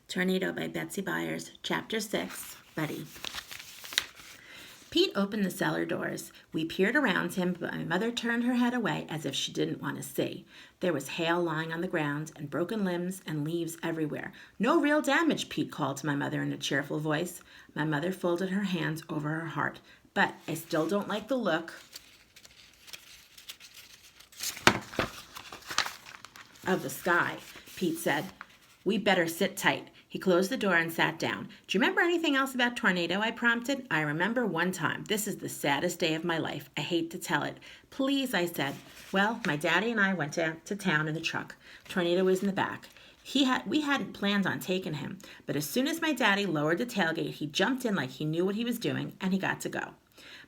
Tornado by Betsy Byers, Chapter 6, Buddy. Pete opened the cellar doors. We peered around him, but my mother turned her head away as if she didn't want to see. There was hail lying on the ground and broken limbs and leaves everywhere. "No real damage," Pete called to my mother in a cheerful voice. My mother folded her hands over her heart. "But I still don't like the look of the sky," Pete said. "We better sit tight." He closed the door and sat down. "Do you remember anything else about Tornado?" I prompted. "I remember one time. This is the saddest day of my life. I hate to tell it." "Please," I said. "Well, my daddy and I went to town in the truck. Tornado was in the back. We hadn't planned on taking him, but as soon as my daddy lowered the tailgate, he jumped in like he knew what he was doing, and he got to go.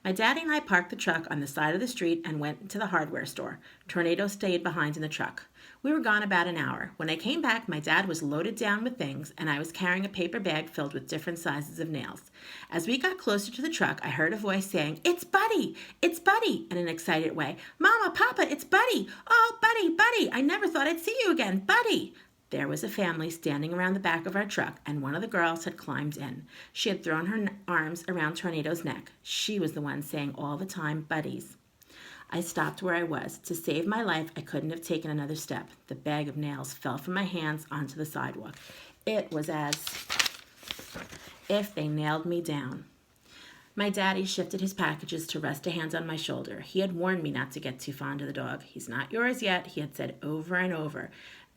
My daddy and I parked the truck on the side of the street and went to the hardware store. Tornado stayed behind in the truck. We were gone about an hour. When I came back, my dad was loaded down with things, and I was carrying a paper bag filled with different sizes of nails. As we got closer to the truck, I heard a voice saying, "It's Buddy! It's Buddy!" in an excited way. "Mama, Papa, it's Buddy! Oh, Buddy, Buddy! I never thought I'd see you again! Buddy!" There was a family standing around the back of our truck, and one of the girls had climbed in. She had thrown her arms around Tornado's neck. She was the one saying all the time, "Buddies." I stopped where I was. To save my life, I couldn't have taken another step. The bag of nails fell from my hands onto the sidewalk. It was as if they nailed me down. My daddy shifted his packages to rest a hand on my shoulder. He had warned me not to get too fond of the dog. "He's not yours yet," he had said over and over.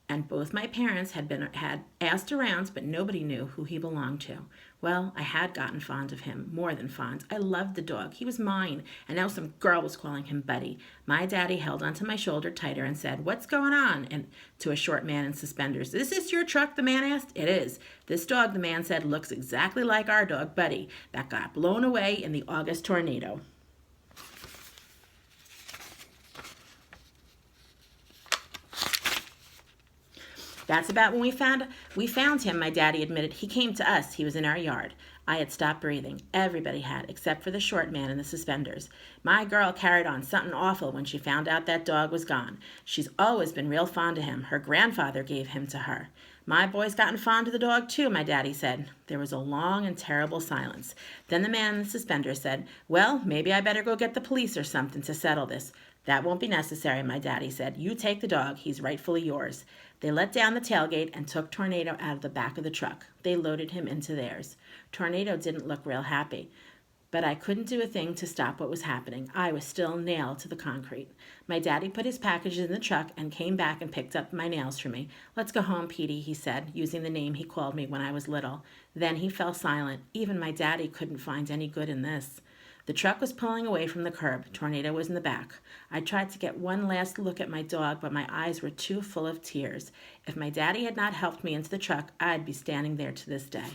And both my parents had asked around, but nobody knew who he belonged to. Well, I had gotten fond of him, more than fond. I loved the dog. He was mine, and now some girl was calling him Buddy. My daddy held onto my shoulder tighter and said, "What's going on?" And to a short man in suspenders. "Is this your truck?" the man asked. "It is. This dog," the man said, "looks exactly like our dog, Buddy, that got blown away in the August tornado." "That's about when we found him," my daddy admitted. "He came to us. He was in our yard." I had stopped breathing. Everybody had, except for the short man in the suspenders. "My girl carried on something awful when she found out that dog was gone. She's always been real fond of him. Her grandfather gave him to her." "My boy's gotten fond of the dog too," my daddy said. There was a long and terrible silence. Then the man in the suspenders said, "Well, maybe I better go get the police or something to settle this." "That won't be necessary," my daddy said. "You take the dog. He's rightfully yours." They let down the tailgate and took Tornado out of the back of the truck. They loaded him into theirs. Tornado didn't look real happy, but I couldn't do a thing to stop what was happening. I was still nailed to the concrete. My daddy put his packages in the truck and came back and picked up my nails for me. "Let's go home, Petey," he said, using the name he called me when I was little. Then he fell silent. Even my daddy couldn't find any good in this. The truck was pulling away from the curb. Tornado was in the back. I tried to get one last look at my dog, but my eyes were too full of tears. If my daddy had not helped me into the truck, I'd be standing there to this day.